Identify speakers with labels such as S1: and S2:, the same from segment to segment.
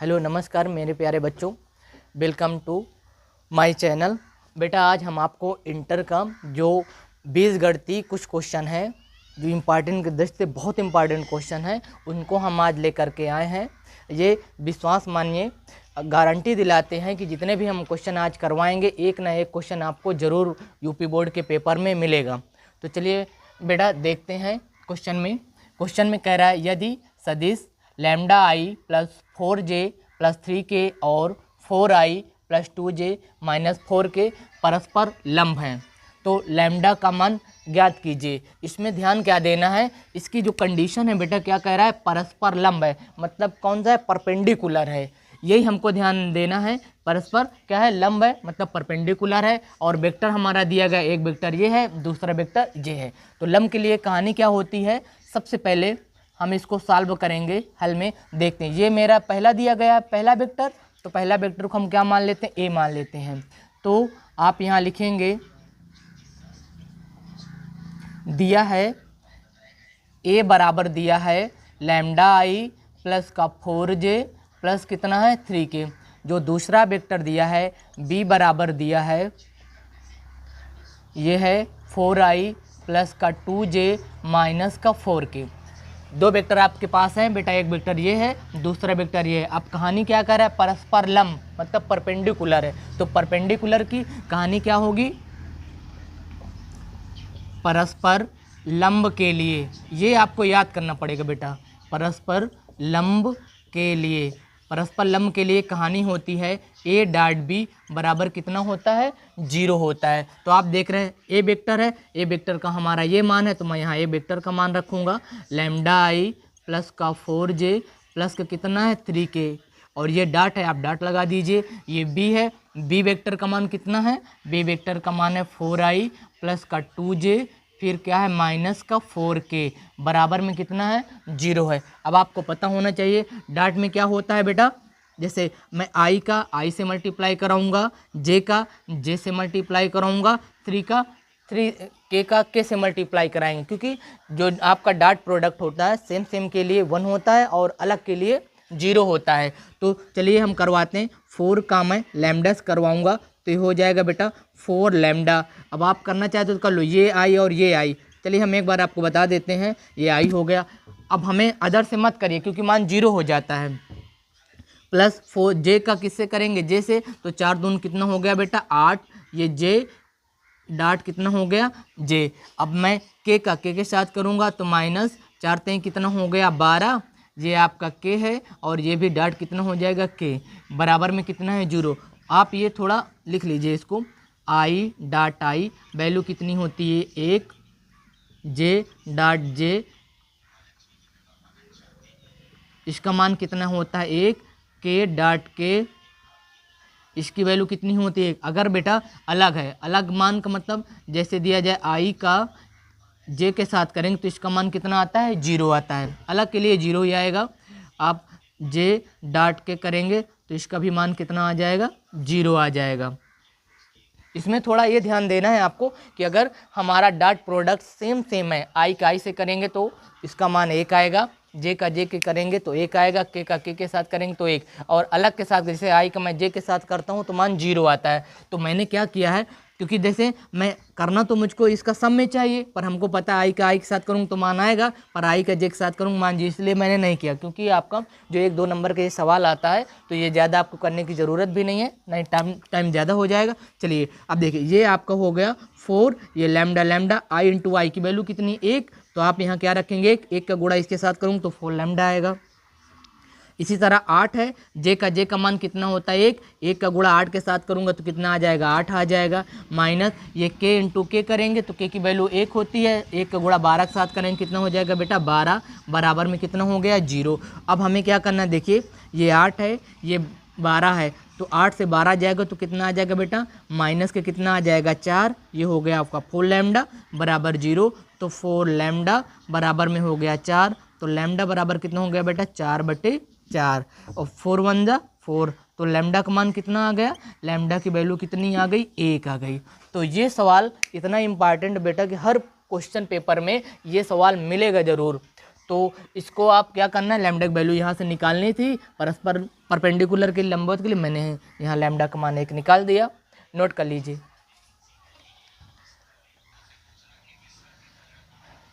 S1: Hello नमस्कार मेरे प्यारे बच्चों, वेलकम टू माय चैनल। बेटा आज हम आपको इंटर का जो बीजगणितीय कुछ क्वेश्चन है जो इम्पॉर्टेंट के दृष्टि से बहुत इम्पॉर्टेंट क्वेश्चन है उनको हम आज लेकर के आए हैं। ये विश्वास मानिए, गारंटी दिलाते हैं कि जितने भी हम क्वेश्चन आज करवाएंगे एक ना एक क्वेश्चन आपको ज़रूर यूपी बोर्ड के पेपर में मिलेगा। तो चलिए बेटा देखते हैं क्वेश्चन में कह रहा है यदि सदिश लैम्डा आई प्लस 4j प्लस 3k और 4i plus 2j minus 4k परस्पर लंब हैं तो लैम्डा का मान ज्ञात कीजिए। इसमें ध्यान क्या देना है, इसकी जो कंडीशन है बेटा क्या कह रहा है, परस्पर लंब है, मतलब कौन सा है, परपेंडिकुलर है। यही हमको ध्यान देना है, परस्पर क्या है, लंब है मतलब परपेंडिकुलर है। और वेक्टर हमारा दिया गया, एक वेक्टर ये है, दूसरा वेक्टर ये है। तो लंब के लिए कहानी क्या होती है, सबसे पहले हम इसको सॉल्व करेंगे, हल में देखते हैं। ये मेरा पहला दिया गया है पहला वेक्टर, तो पहला वेक्टर को हम क्या मान लेते हैं, ए मान लेते हैं। तो आप यहाँ लिखेंगे दिया है ए बराबर दिया है लैम्डा आई प्लस का 4j प्लस कितना है 3k। जो दूसरा वेक्टर दिया है बी बराबर दिया है ये है 4i प्लस का 2j माइनस का 4k। दो वेक्टर आपके पास हैं बेटा, एक वेक्टर ये है, दूसरा वेक्टर ये है। अब कहानी क्या कर रहा है, परस्पर लंब मतलब परपेंडिकुलर है। तो परपेंडिकुलर की कहानी क्या होगी, परस्पर लंब के लिए, ये आपको याद करना पड़ेगा बेटा। परस्पर लंब के लिए, परस्पर लंब के लिए कहानी होती है ए डॉट बी बराबर कितना होता है, 0 होता है। तो आप देख रहे हैं ए वेक्टर है, ए वेक्टर का हमारा ये मान है, तो मैं यहाँ ए वेक्टर का मान रखूँगा लैम्डा आई प्लस का 4j प्लस का कितना है 3k, और ये डॉट है आप डॉट लगा दीजिए। ये बी है, बी वेक्टर का मान कितना है, बी वेक्टर का मान है 4i प्लस का 2j फिर क्या है माइनस का 4k बराबर में कितना है 0 है। अब आपको पता होना चाहिए डॉट में क्या होता है बेटा, जैसे मैं i का i से मल्टीप्लाई कराऊंगा, j का j से मल्टीप्लाई कराऊंगा, 3k का k से मल्टीप्लाई कराएंगे, क्योंकि जो आपका डॉट प्रोडक्ट होता है सेम के लिए 1 होता है और अलग के लिए 0 होता है। तो चलिए हम करवाते हैं, 4 का मैं लैम्डास करवाऊंगा तो ये हो जाएगा बेटा 4 लैम्डा। अब आप करना चाहते हो तो कर लो, ये आई और ये आई। चलिए हम एक बार आपको बता देते हैं, ये आई हो गया। अब हमें अदर से मत करिए क्योंकि मान 0 हो जाता है। प्लस 4j का किससे करेंगे, j से, तो 4 दून कितना हो गया बेटा 8, ये j डॉट कितना हो गया j। अब मैं k का k के साथ करूँगा तो माइनस 4 3 कितना हो गया 12, ये आपका k है और ये भी डॉट कितना हो जाएगा k बराबर में कितना है 0। आप ये थोड़ा लिख लीजिए इसको, i डॉट i वैल्यू कितनी होती है 1, j डॉट j इसका मान कितना होता है 1, k डॉट k इसकी वैल्यू कितनी होती है। अगर बेटा अलग है, अलग मान का मतलब जैसे दिया जाए i का j के साथ करेंगे तो इसका मान कितना आता है 0 आता है, अलग के लिए 0 ही आएगा। आप j डॉट के करेंगे तो इसका भी मान कितना आ जाएगा 0 आ जाएगा। इसमें थोड़ा ये ध्यान देना है आपको कि अगर हमारा डॉट प्रोडक्ट सेम है, आई का आई से करेंगे तो इसका मान 1 आएगा, जे का जे के करेंगे तो 1 आएगा, के का के साथ करेंगे तो 1, और अलग के साथ जैसे आई का मैं जे के साथ करता हूँ तो मान 0 आता है। तो मैंने क्या किया है, क्योंकि जैसे मैं करना तो मुझको इसका सम में चाहिए, पर हमको पता है आई का आई के साथ करूँ तो मान आएगा, पर आई का जे के साथ करूँ मान जी, इसलिए मैंने नहीं किया। क्योंकि आपका जो 1-2 नंबर के सवाल आता है तो ये ज़्यादा आपको करने की ज़रूरत भी नहीं है, नहीं टाइम ज़्यादा हो जाएगा। चलिए अब देखिए ये आपका हो गया 4, ये लैम्डा आई इंटू आई की वैल्यू कितनी 1, तो आप यहाँ क्या रखेंगे 1 का गुणा इसके साथ करूँ तो 4 लैम्डा आएगा। इसी तरह 8 है, जे का मान कितना होता है 1 का गुणा 8 के साथ करूंगा तो कितना आ जाएगा 8 आ जाएगा, माइनस ये k इंटू के करेंगे तो k की वैल्यू 1 होती है, 1 का गुणा 12 के साथ करेंगे कितना हो जाएगा बेटा 12 बराबर में कितना हो गया 0। अब हमें क्या करना है, देखिए ये 8 है ये 12 है, तो 8 से 12 जाएगा तो कितना आ जाएगा बेटा माइनस के कितना आ जाएगा 4, ये हो गया आपका 4 लैम्डा बराबर 0। तो 4 लैम्डा बराबर में हो गया 4, तो लैम्डा बराबर कितना हो गया बेटा 4/4, और 4 1 जा 4, तो लैम्डा का मान कितना आ गया, लैम्डा की वैल्यू कितनी आ गई 1 आ गई। तो ये सवाल इतना इम्पॉर्टेंट बेटा कि हर क्वेश्चन पेपर में ये सवाल मिलेगा ज़रूर। तो इसको आप क्या करना है, लैम्डा की वैल्यू यहाँ से निकालनी थी, परस्पर परपेंडिकुलर के लंबवत के लिए मैंने यहाँ लैम्डा का मान 1 निकाल दिया, नोट कर लीजिए।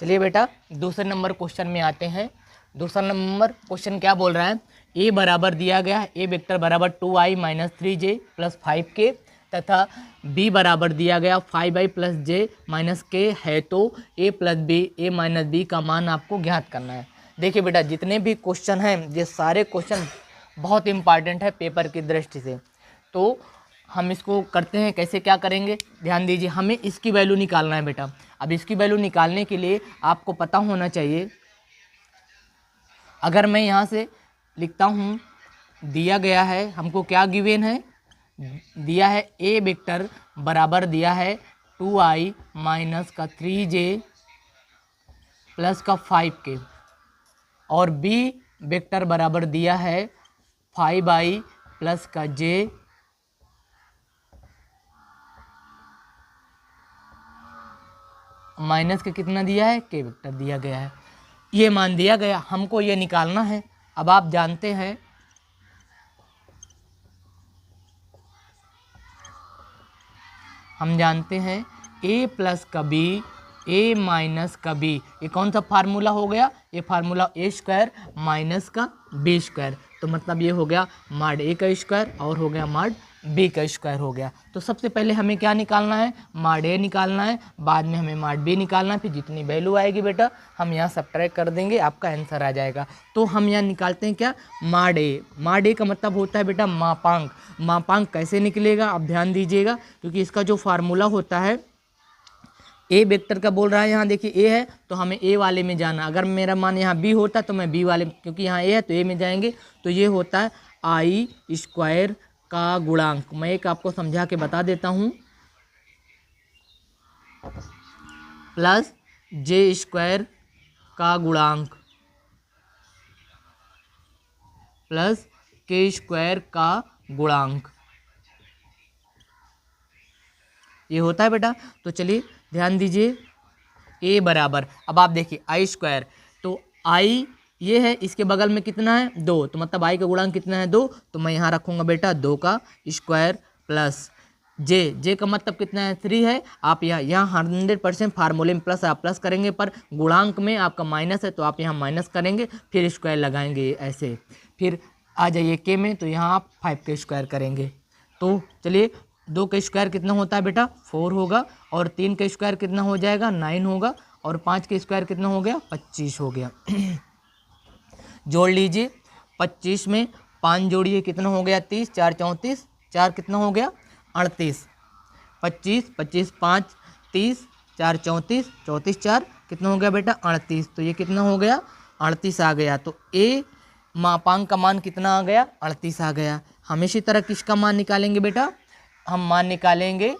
S1: चलिए बेटा दूसरे नंबर क्वेश्चन में आते हैं। दूसरा नंबर क्वेश्चन क्या बोल रहा है, ए बराबर दिया गया है, ए वेक्टर बराबर 2i minus 3j plus 5k तथा बी बराबर दिया गया 5i प्लस j माइनस के है, तो ए प्लस बी ए माइनस बी का मान आपको ज्ञात करना है। देखिए बेटा जितने भी क्वेश्चन हैं ये सारे क्वेश्चन बहुत इंपॉर्टेंट है पेपर की दृष्टि से, तो हम इसको करते हैं कैसे, क्या करेंगे ध्यान दीजिए। हमें इसकी वैल्यू निकालना है बेटा। अब इसकी वैल्यू निकालने के लिए आपको पता होना चाहिए, अगर मैं यहाँ से लिखता हूँ, दिया गया है हमको क्या गिवन है, दिया है ए वेक्टर बराबर दिया है 2i माइनस का 3j प्लस का 5k और बी वेक्टर बराबर दिया है 5i प्लस का j माइनस का कितना दिया है, के वेक्टर दिया गया है। ये मान दिया गया, हमको ये निकालना है। अब आप जानते हैं हम जानते हैं a प्लस का b a माइनस का b, ये कौन सा फार्मूला हो गया, ये फार्मूला a स्क्वायर माइनस का b स्क्वायर, तो मतलब ये हो गया माड a का स्क्वायर और हो गया माड b का स्क्वायर हो गया। तो सबसे पहले हमें क्या निकालना है, माड a निकालना है, बाद में हमें माड b निकालना है, फिर जितनी वैल्यू आएगी बेटा हम यहाँ सब्ट्रैक्ट कर देंगे, आपका आंसर आ जाएगा। तो हम यहाँ निकालते हैं क्या, माड a। माड a का मतलब होता है बेटा मापांक। मापांक कैसे निकलेगा आप ध्यान दीजिएगा, क्योंकि इसका जो फार्मूला होता है, ए वेक्टर का बोल रहा है, यहाँ देखिए ए है तो हमें ए वाले में जाना। अगर मेरा मान यहाँ बी होता तो मैं बी वाले, क्योंकि यहाँ ए है तो ए में जाएंगे। तो ये होता है आई स्क्वायर का गुणांक। मैं एक आपको समझा के बता देता हूँ, प्लस जे स्क्वायर का गुणांक प्लस के स्क्वायर का गुणांक, ये होता है बेटा। तो चलिए ध्यान दीजिए, a बराबर, अब आप देखिए आई स्क्वायर, तो i ये है, इसके बगल में कितना है 2, तो मतलब i का गुणांक कितना है 2, तो मैं यहाँ रखूँगा बेटा 2 का स्क्वायर प्लस जे का मतलब कितना है 3 है। आप यहाँ 100% फार्मूले में प्लस आप प्लस करेंगे, पर गुणांक में आपका माइनस है तो आप यहाँ माइनस करेंगे, फिर स्क्वायर लगाएंगे ऐसे, फिर आ जाइए के में, तो यहाँ आप 5 के स्क्वायर करेंगे। तो चलिए 2 का स्क्वायर कितना होता है बेटा 4 होगा, और 3 का स्क्वायर कितना हो जाएगा 9 होगा, और 5 का स्क्वायर कितना हो गया 25 हो गया। जोड़ लीजिए, 25 में 5 जोड़िए कितना हो गया 30, 4 34, 4 कितना हो गया 38, 25 25 5 30, 4 34, 34 4 कितना हो गया बेटा 38, तो ये कितना हो गया 38 आ गया। तो ए मापांक का मान कितना आ गया 38 आ गया। हम इसी तरह किसका मान निकालेंगे बेटा, हम मान निकालेंगे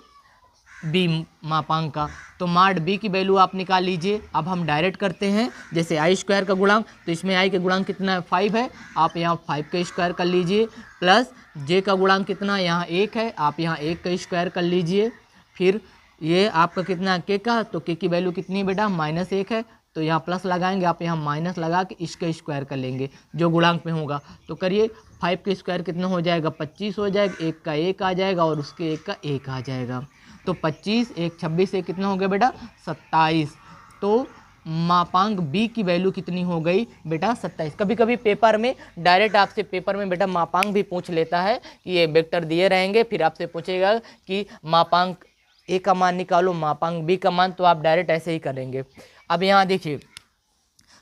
S1: बी मापांक का। तो माड बी की वैल्यू आप निकाल लीजिए। अब हम डायरेक्ट करते हैं, जैसे आई स्क्वायर का गुणांक, तो इसमें आई का गुणांक कितना है 5 है, आप यहाँ 5 का स्क्वायर कर लीजिए, प्लस जे का गुणांक कितना यहाँ 1 है, आप यहाँ 1 का स्क्वायर कर लीजिए, फिर ये आपका कितना के का, तो के की वैल्यू कितनी है बेटा -1 है, तो यहाँ प्लस लगाएंगे, आप यहाँ माइनस लगा के इसका स्क्वायर कर लेंगे जो गुणांक में होगा। तो करिए 5 का स्क्वायर कितना हो जाएगा 25 हो जाएगा, 1 का 1 आ जाएगा और उसके 1 का 1 आ जाएगा। तो 25 1 26 1 कितना हो गया बेटा 27। तो मापांक बी की वैल्यू कितनी हो गई बेटा 27। कभी कभी पेपर में डायरेक्ट आपसे पेपर में बेटा मापांक भी पूछ लेता है कि ये वेक्टर दिए रहेंगे, फिर आपसे पूछेगा कि मापांक ए का मान निकालो, मापांक बी का मान, तो आप डायरेक्ट ऐसे ही करेंगे। अब यहाँ देखिए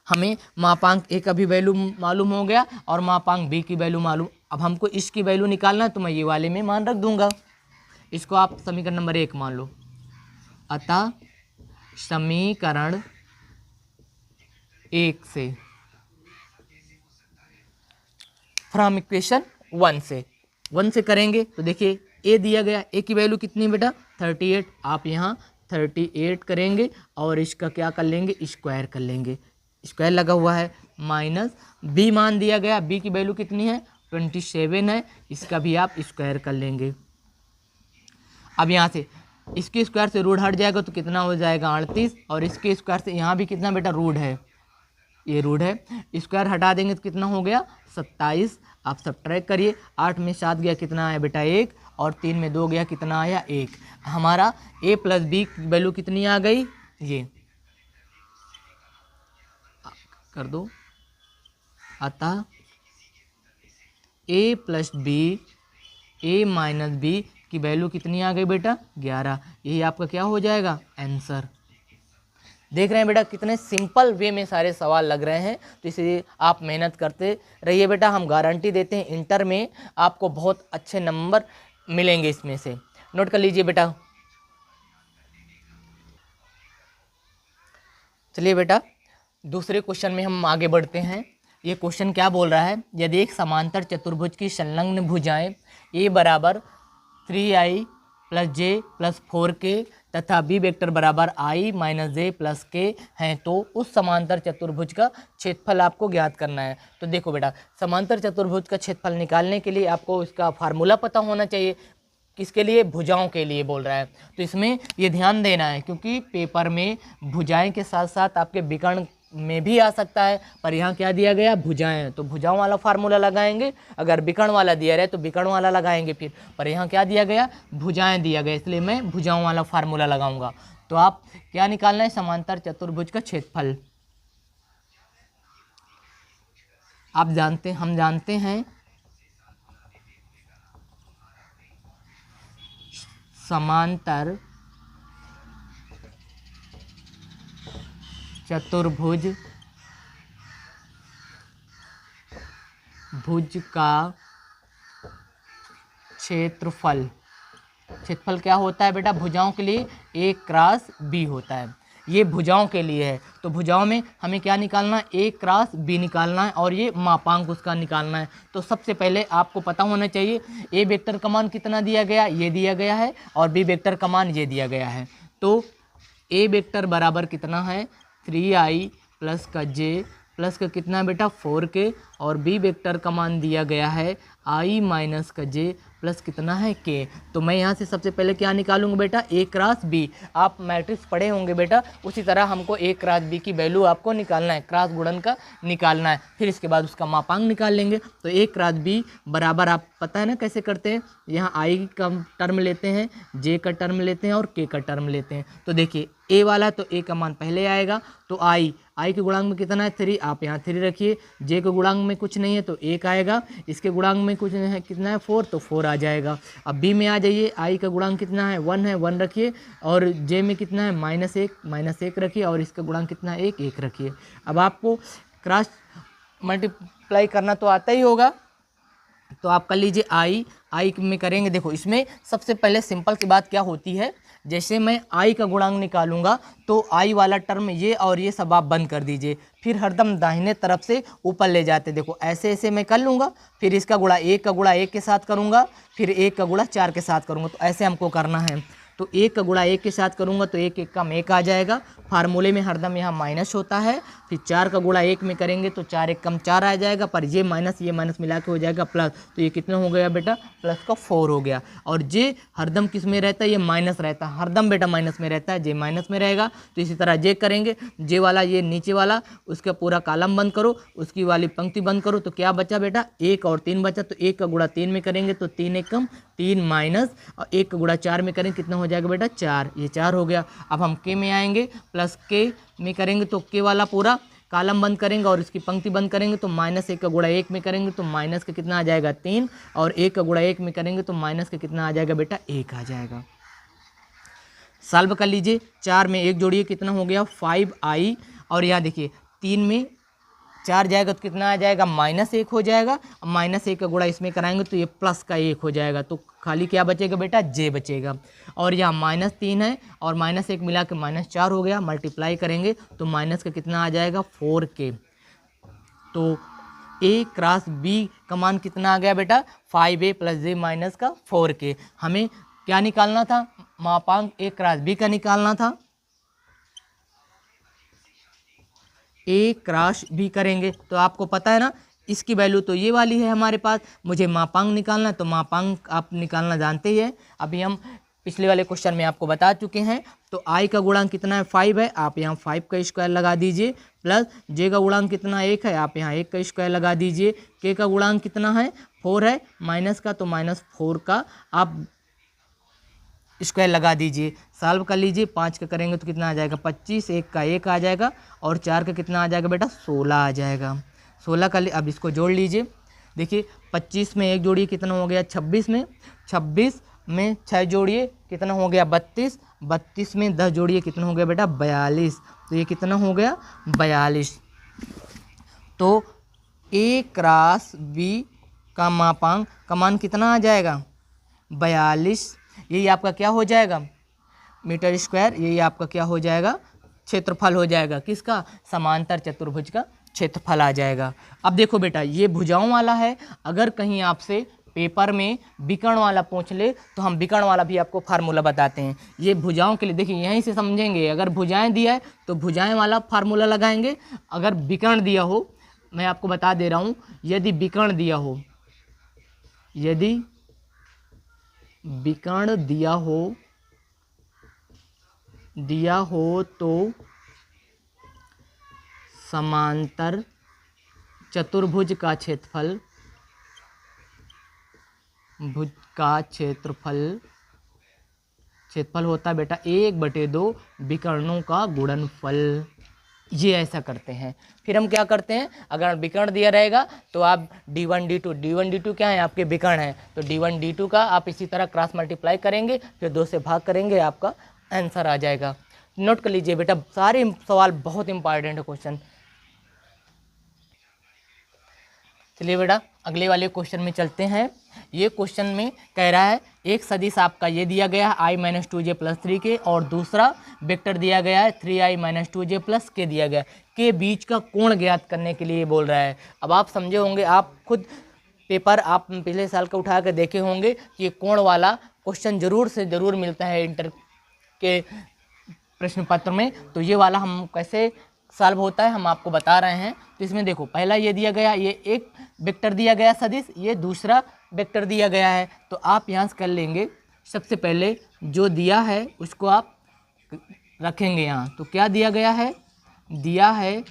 S1: हमें मापांक ए का भी वैल्यू मालूम हो गया और मापांक बी की वैल्यू मालूम। अब हमको इसकी वैल्यू निकालना है, तो मैं ये वाले में मान रख दूंगा। इसको आप समीकरण नंबर 1 मान लो। अतः समीकरण 1 से, फ्रॉम इक्वेशन 1 से करेंगे तो देखिए ए दिया गया, ए की वैल्यू कितनी बेटा 38, आप यहाँ 38 करेंगे और इसका क्या कर लेंगे स्क्वायर कर लेंगे, स्क्वायर लगा हुआ है, माइनस बी मान दिया गया, बी की वैल्यू कितनी है 27 है, इसका भी आप स्क्वायर कर लेंगे। अब यहाँ से इसके स्क्वायर से रूट हट जाएगा तो कितना हो जाएगा 38, और इसके स्क्वायर से यहाँ भी कितना बेटा रूट है ये रूट है, स्क्वायर हटा देंगे तो कितना हो गया 27। आप सब्ट्रैक्ट करिए, 8 में 7 गया कितना आया बेटा 1, और 3 में 2 गया कितना आया 1। हमारा a प्लस बी की वैल्यू कितनी आ गई, ये कर दो, अतः a plus B, a minus B की वैल्यू कितनी आ गई बेटा 11। यही आपका क्या हो जाएगा आंसर। देख रहे हैं बेटा कितने सिंपल वे में सारे सवाल लग रहे हैं, तो इसलिए आप मेहनत करते रहिए बेटा। हम गारंटी देते हैं इंटर में आपको बहुत अच्छे नंबर मिलेंगे इसमें से। नोट कर लीजिए बेटा। चलिए बेटा दूसरे क्वेश्चन में हम आगे बढ़ते हैं। ये क्वेश्चन क्या बोल रहा है, यदि एक समांतर चतुर्भुज की संलग्न भुजाएं a बराबर 3i प्लस जे प्लस 4k तथा बी वेक्टर बराबर i माइनस जे प्लस के हैं, तो उस समांतर चतुर्भुज का क्षेत्रफल आपको ज्ञात करना है। तो देखो बेटा, समांतर चतुर्भुज का क्षेत्रफल निकालने के लिए आपको इसका फार्मूला पता होना चाहिए। किसके लिए, भुजाओं के लिए बोल रहा है। तो इसमें ये ध्यान देना है, क्योंकि पेपर में भुजाएं के साथ साथ आपके विकर्ण में भी आ सकता है, पर यहाँ क्या दिया गया, भुजाएं, तो भुजाओं वाला फार्मूला लगाएंगे। अगर विकर्ण वाला दिया रहे तो विकर्ण वाला लगाएंगे फिर, पर यहाँ क्या दिया गया, भुजाएं दिया गया, इसलिए मैं भुजाओं वाला फार्मूला लगाऊंगा। तो आप क्या निकालना है, समांतर चतुर्भुज का क्षेत्रफल। आप जानते, हम जानते हैं समांतर चतुर्भुज भुज का क्षेत्रफल क्या होता है बेटा, भुजाओं के लिए a क्रॉस b होता है। ये भुजाओं के लिए है, तो भुजाओं में हमें क्या निकालना है, a क्रॉस b निकालना है, और ये मापांक उसका निकालना है। तो सबसे पहले आपको पता होना चाहिए a वेक्टर का मान कितना दिया गया, ये दिया गया है, और b वेक्टर का मान ये दिया गया है। तो a वेक्टर बराबर कितना है 3i प्लस का j प्लस का कितना बेटा 4k, और b वेक्टर का मान दिया गया है i माइनस का j प्लस कितना है k। तो मैं यहाँ से सबसे पहले क्या निकालूंगा बेटा, a क्रॉस b। आप मैट्रिक्स पढ़े होंगे बेटा, उसी तरह हमको a क्रॉस b की वैल्यू आपको निकालना है, क्रॉस गुणन का निकालना है, फिर इसके बाद उसका मापांक निकाल लेंगे। तो a क्रॉस b बराबर, आप पता है ना कैसे करते हैं, यहाँ i का टर्म लेते हैं, j का टर्म लेते हैं, और k का टर्म लेते हैं। तो देखिए a वाला, तो a का मान पहले आएगा, तो i के गुणांक में कितना है 3, आप यहाँ 3 रखिए, j के गुणांक में कुछ नहीं है तो 1 आएगा, इसके गुणांक में कुछ है कितना है 4, तो 4 आ जाएगा। अब b में आ जाइए, i का गुणांक कितना है 1 है, 1 रखिए, और j में कितना है -1 रखिए, और इसका गुणांक कितना है 1 रखिए। अब आपको क्रॉस मल्टीप्लाई करना तो आता ही होगा, तो आप कर लीजिए i में करेंगे। देखो इसमें सबसे पहले सिंपल सी बात क्या होती है, जैसे मैं i का गुणांक निकालूंगा तो i वाला टर्म ये और ये सब आप बंद कर दीजिए, फिर हरदम दाहिने तरफ से ऊपर ले जाते। देखो ऐसे ऐसे मैं कर लूँगा, फिर इसका गुणा 1 का गुणा 1 के साथ करूँगा, फिर 1 का गुणा 4 के साथ करूँगा, तो ऐसे हमको करना है। तो 1 का गुणा 1 के साथ करूँगा तो 1 1 कम 1 आ जाएगा, फार्मूले में हरदम यहाँ माइनस होता है। फिर 4 का गुणा 1 में करेंगे तो 4 1 कम 4 आ जाएगा, पर ये माइनस मिला के हो जाएगा प्लस, तो ये कितना हो गया बेटा, प्लस का 4 हो गया। और जे हरदम किस में रहता है, ये माइनस रहता है, हरदम बेटा माइनस में रहता है, जे माइनस में रहेगा। तो इसी तरह जे करेंगे, जे वाला ये नीचे वाला उसका पूरा कॉलम बंद करो, उसकी वाली पंक्ति बंद करो, तो क्या बचा बेटा 1 और 3 बचा। तो 1 का गुणा 3 में करेंगे तो 3 1 कम 3 माइनस, और 1 का गुणा 4 में करेंगे कितना हो जाएगा बेटा 4, ये 4 हो गया। अब हम के में आएंगे, प्लस के में करेंगे तो के वाला पूरा कॉलम बंद करेंगे और इसकी पंक्ति बंद करेंगे, तो -1 का गुणा 1 में करेंगे तो माइनस का कितना आ जाएगा 3, और 1 का गुणा 1 में करेंगे तो माइनस का कितना आ जाएगा बेटा 1 आ जाएगा। सॉल्व कर लीजिए, 4 में 1 जोड़िए कितना हो गया 5i, और यहाँ देखिए 3 में 4 जाएगा तो कितना आ जाएगा -1 हो जाएगा, -1 का गुणा इसमें कराएंगे तो ये प्लस का 1 हो जाएगा, तो खाली क्या बचेगा बेटा जे बचेगा। और यहाँ -3 है और -1 मिला के -4 हो गया, मल्टीप्लाई करेंगे तो माइनस का कितना आ जाएगा 4k। तो a क्रॉस b का मान कितना आ गया बेटा 5a प्लस जे माइनस का 4k। हमें क्या निकालना था, मापांक a क्रॉस b का निकालना था। a क्रॉस b करेंगे तो आपको पता है ना, इसकी वैल्यू तो ये वाली है हमारे पास, मुझे मापांक निकालना है, तो मापांक आप निकालना जानते ही है। अभी हम पिछले वाले क्वेश्चन में आपको बता चुके हैं। तो आई का गुणांक कितना है 5 है, आप यहाँ 5 का स्क्वायर लगा दीजिए, प्लस जे का गुणांक कितना 1 है, आप यहाँ 1 का स्क्वायर लगा दीजिए, के का गुणांक कितना है 4 है, माइनस का तो -4 का आप स्क्वायर लगा दीजिए, सॉल्व कर लीजिए। 5 का करेंगे तो कितना आ जाएगा 25, 1 का 1 आ जाएगा और 4 का कितना आ जाएगा बेटा 16 आ जाएगा। 16 का अब इसको जोड़ लीजिए। देखिए 25 में 1 जोड़िए कितना हो गया 26 में 6 जोड़िए कितना हो गया 32, 32 में 10 जोड़िए कितना हो गया बेटा 42, तो ये कितना हो गया 42। तो A क्रॉस B का मापांक का मान कितना आ जाएगा 42, यही आपका क्या हो जाएगा मीटर स्क्वायर, यही आपका क्या हो जाएगा क्षेत्रफल हो जाएगा, किसका समांतर चतुर्भुज का क्षेत्रफल आ जाएगा। अब देखो बेटा ये भुजाओं वाला है, अगर कहीं आपसे पेपर में विकर्ण वाला पूछ ले तो हम विकर्ण वाला भी आपको फार्मूला बताते हैं। ये भुजाओं के लिए देखिए यहीं से समझेंगे, अगर भुजाएं दिया है तो भुजाएं वाला फार्मूला लगाएंगे, अगर विकर्ण दिया हो मैं आपको बता दे रहा हूँ, यदि विकर्ण दिया हो, यदि विकर्ण दिया हो तो समांतर चतुर्भुज का क्षेत्रफल क्षेत्रफल होता है बेटा 1/2 विकर्णों का गुणनफल। ये ऐसा करते हैं। फिर हम क्या करते हैं, अगर विकर्ण दिया रहेगा तो आप d1 d2 क्या है आपके विकर्ण है, तो d1 d2 का आप इसी तरह क्रॉस मल्टीप्लाई करेंगे, फिर 2 से भाग करेंगे, आपका आंसर आ जाएगा। नोट कर लीजिए बेटा, सारे सवाल बहुत इंपॉर्टेंट है क्वेश्चन। चलिए बेटा अगले वाले क्वेश्चन में चलते हैं। ये क्वेश्चन में कह रहा है एक सदिश आपका ये दिया गया है i - 2j + 3k और दूसरा वेक्टर दिया गया है 3i - 2j + k दिया गया है, के बीच का कोण ज्ञात करने के लिए बोल रहा है। अब आप समझे होंगे, आप खुद पेपर आप पिछले साल का उठा कर देखे होंगे कि कोण वाला क्वेश्चन जरूर से ज़रूर मिलता है इंटर के प्रश्न पत्र में। तो ये वाला हम कैसे सॉल्व होता है हम आपको बता रहे हैं। तो इसमें देखो पहला ये दिया गया, ये एक वेक्टर दिया गया सदिश, ये दूसरा वेक्टर दिया गया है। तो आप यहाँ से कर लेंगे, सबसे पहले जो दिया है उसको आप रखेंगे यहाँ। तो क्या दिया गया है, दिया है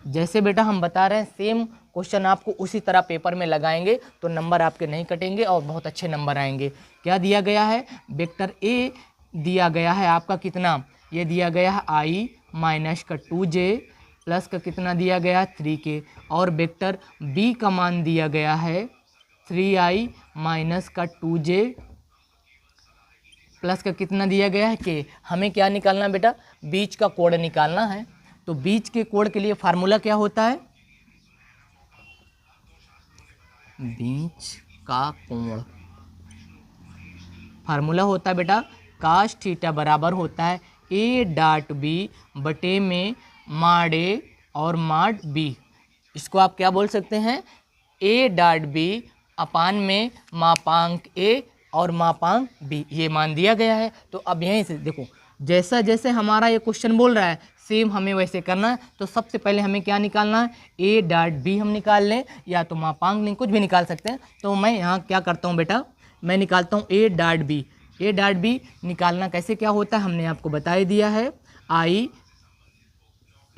S1: जैसे बेटा हम बता रहे हैं सेम क्वेश्चन आपको उसी तरह पेपर में लगाएंगे तो नंबर आपके नहीं कटेंगे और बहुत अच्छे नंबर आएंगे। क्या दिया गया है, वेक्टर ए दिया गया है आपका कितना, ये दिया गया है i - 2j प्लस का कितना दिया गया 3k और वेक्टर b का मान दिया गया है 3i - 2j प्लस का कितना दिया गया है k। हमें क्या निकालना है बेटा, बीच का कोण निकालना है। तो बीच के कोण के लिए फार्मूला क्या होता है, बीच का कोण फार्मूला होता है बेटा cos थीटा बराबर होता है a.b बटे में माड a और माड b। इसको आप क्या बोल सकते हैं, a.b अपान में मापांक a और मापांक b, ये मान दिया गया है। तो अब यहीं से देखो जैसा जैसे हमारा ये क्वेश्चन बोल रहा है सेम हमें वैसे करना है। तो सबसे पहले हमें क्या निकालना है, a.b हम निकाल लें या तो मापांक नहीं कुछ भी निकाल सकते हैं। तो मैं यहाँ क्या करता हूँ बेटा, मैं निकालता हूँ a.b। a.b निकालना कैसे क्या होता है हमने आपको बता ही दिया है, i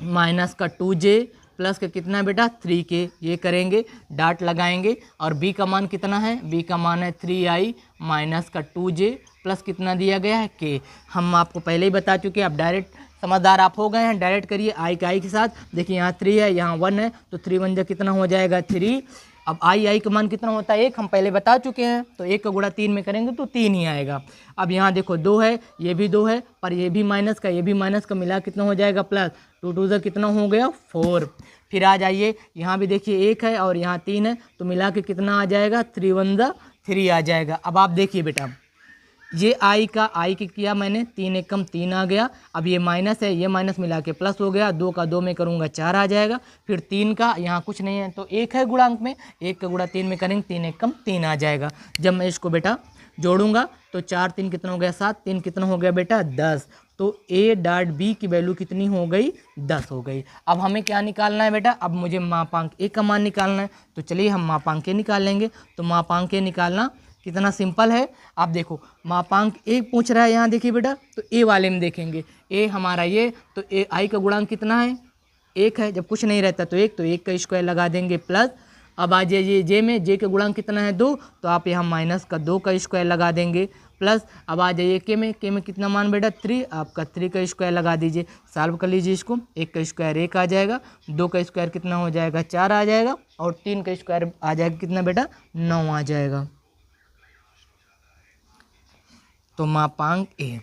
S1: - 2j प्लस का कितना है बेटा 3k, ये करेंगे डाट लगाएंगे और b का मान कितना है, b का मान है 3i - 2j प्लस कितना दिया गया है k। हम आपको पहले ही बता चुके हैं, आप डायरेक्ट समझदार आप हो गए हैं, डायरेक्ट करिए i का i के साथ। देखिए यहाँ 3 है यहाँ 1 है तो 3 1 जा कितना हो जाएगा 3। अब i का मान कितना होता है 1, हम पहले बता चुके हैं। तो 1 का गुणा 3 में करेंगे तो 3 ही आएगा। अब यहाँ देखो 2 है, ये भी 2 है, पर ये भी माइनस का ये भी माइनस का मिला कितना हो जाएगा प्लस, 2 2 जा कितना हो गया 4। फिर आ जाइए यहाँ भी देखिए 1 है और यहाँ 3 है तो मिला के कितना आ जाएगा 3 1 जा 3 आ जाएगा। अब आप देखिए बेटा ये i के किया मैंने 3 1 3 आ गया। अब ये माइनस है, ये माइनस मिला के प्लस हो गया, 2 का 2 में करूँगा 4 आ जाएगा। फिर 3 का यहाँ कुछ नहीं है तो 1 है गुणांक में, 1 का गुणा 3 में करेंगे 3 1 3 आ जाएगा। जब मैं इसको बेटा जोड़ूंगा तो 4 3 कितना हो गया 7, 3 कितना हो गया बेटा 10। तो a.b की वैल्यू कितनी हो गई 10 हो गई। अब हमें क्या निकालना है बेटा, अब मुझे मापांक a का मान निकालना है। तो चलिए हम मापांक a निकाल लेंगे। तो मापांक a निकालना कितना सिंपल है। आप देखो मापांक 1 पूछ रहा है यहाँ, देखिए बेटा, तो ए वाले में देखेंगे, ए हमारा ये, तो ए आई का गुणांक कितना है 1 है, जब कुछ नहीं रहता तो 1, तो 1 का स्क्वायर लगा देंगे प्लस, अब आ जाइए जे में, जे का गुणांक कितना है 2, तो आप यहाँ माइनस का 2 का स्क्वायर लगा देंगे प्लस, अब आ जाइए के में कितना मान बेटा 3, आपका 3 का स्क्वायर लगा दीजिए, सॉल्व कर लीजिए इसको, 1 का स्क्वायर 1 आ जाएगा, 2 का स्क्वायर कितना हो जाएगा 4 आ जाएगा, और 3 का स्क्वायर आ जाएगा कितना बेटा 9 आ जाएगा। तो मापांक ए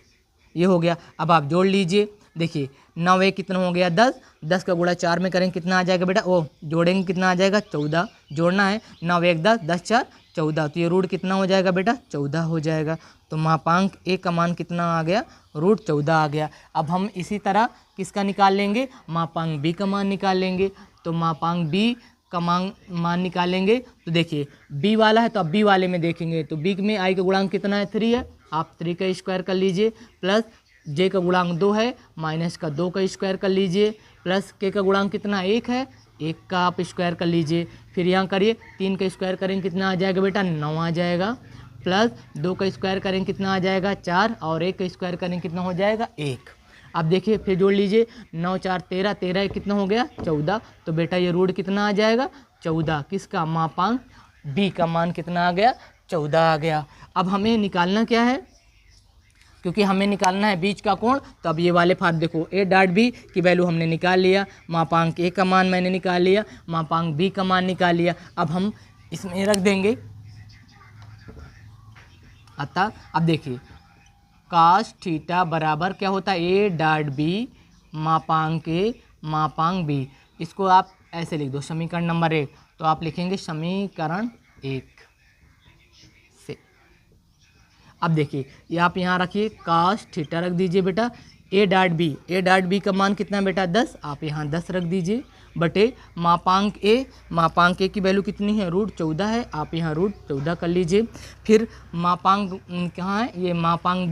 S1: ये हो गया। अब आप जोड़ लीजिए, देखिए 9 1 कितना हो गया 10, 10 का गुणा 4 में करेंगे कितना आ जाएगा बेटा, ओ जोड़ेंगे कितना आ जाएगा 14, जोड़ना है 9 1 10, 10 4 14, तो ये रूट कितना हो जाएगा बेटा 14 हो जाएगा। तो मापांक ए का मान कितना आ गया, रूट 14 आ गया। अब हम इसी तरह किसका निकाल लेंगे, मापांक बी का मान निकाल लेंगे। तो मापांक बी का मान निकालेंगे, तो देखिए बी वाला है तो अब बी वाले में देखेंगे, तो बी में आई का गुणांक कितना है 3 है, आप 3 का स्क्वायर कर लीजिए प्लस जे का गुणांक 2 है, माइनस का 2 का स्क्वायर कर लीजिए प्लस के का गुणांक कितना 1 है, 1 का आप स्क्वायर कर लीजिए, फिर यहाँ करिए 3 का स्क्वायर करेंगे कितना आ जाएगा बेटा 9 आ जाएगा, प्लस 2 का स्क्वायर करेंगे कितना आ जाएगा 4, और 1 का स्क्वायर करेंगे कितना हो जाएगा 1। अब देखिए फिर जोड़ लीजिए 9 4 13, 13 कितना हो गया 14, तो बेटा ये रूट कितना आ जाएगा 14, किसका मापांक बी का मान कितना आ गया 14 आ गया। अब हमें निकालना क्या है, क्योंकि हमें निकालना है बीच का कोण, तो अब ये वाले फार्म देखो ए डॉट बी की वैल्यू हमने निकाल लिया, मापांक ए का मान मैंने निकाल लिया, मापांक बी का मान निकाल लिया, अब हम इसमें रख देंगे। अतः अब देखिए काश थीटा बराबर क्या होता है ए डॉट बी मापांक ए मापांक बी, इसको आप ऐसे लिख दो समीकरण नंबर 1, तो आप लिखेंगे समीकरण 1 से। अब देखिए ये आप यहाँ रखिए काश थीटा रख दीजिए बेटा, ए डॉट बी का मान कितना है बेटा 10, आप यहाँ 10 रख दीजिए बटे मापांक ए की वैल्यू कितनी है रूट 14 है, आप यहाँ रूट 14 कर लीजिए। फिर मापांक कहाँ है ये मापांक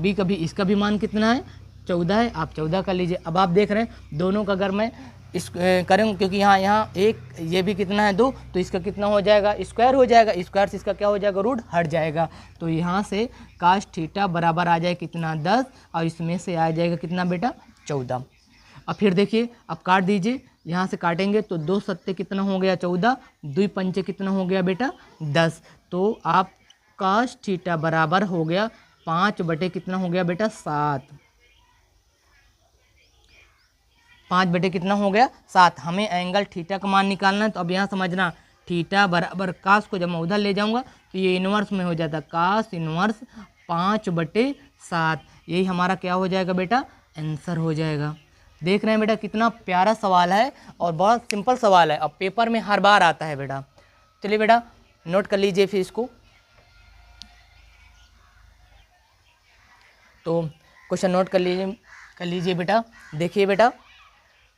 S1: बी का भी, इसका भी मान कितना है 14 है, आप 14 कर लीजिए। अब आप देख रहे हैं दोनों का अगर मैं इस करेंगे, क्योंकि यहाँ एक ये भी कितना है 2, तो इसका कितना हो जाएगा स्क्वायर हो जाएगा, स्क्वायर से इसका क्या हो जाएगा रूट हट जाएगा, तो यहाँ से काश थीटा बराबर आ जाए कितना 10, और इसमें से आ जाएगा कितना बेटा 14। अब फिर देखिए अब काट दीजिए, यहाँ से काटेंगे तो 2 सत्ते कितना हो गया 14, 2 पंचे कितना हो गया बेटा 10, तो आप काश थीटा बराबर हो गया 5 बटे कितना हो गया बेटा 7, 5 बटे कितना हो गया 7। हमें एंगल थीटा का मान निकालना है, तो अब यहाँ समझना थीटा बराबर काश को जब मैं उधर ले जाऊँगा तो ये इन्वर्स में हो जाता है, काश इन्वर्स 5 बटे 7, यही हमारा क्या हो जाएगा बेटा आंसर हो जाएगा। देख रहे हैं बेटा कितना प्यारा सवाल है और बहुत सिंपल सवाल है, अब पेपर में हर बार आता है बेटा। चलिए बेटा नोट कर लीजिए फिर इसको। तो क्वेश्चन नोट कर लीजिए बेटा। देखिए बेटा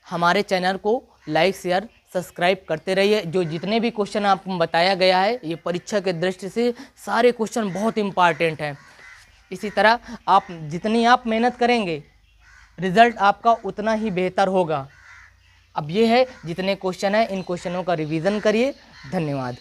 S1: हमारे चैनल को लाइक शेयर सब्सक्राइब करते रहिए, जो जितने भी क्वेश्चन आपको बताया गया है ये परीक्षा के दृष्टि से सारे क्वेश्चन बहुत इंपॉर्टेंट हैं। इसी तरह आप जितनी आप मेहनत करेंगे रिजल्ट आपका उतना ही बेहतर होगा। अब ये है जितने क्वेश्चन हैं इन क्वेश्चनों का रिवीजन करिए। धन्यवाद।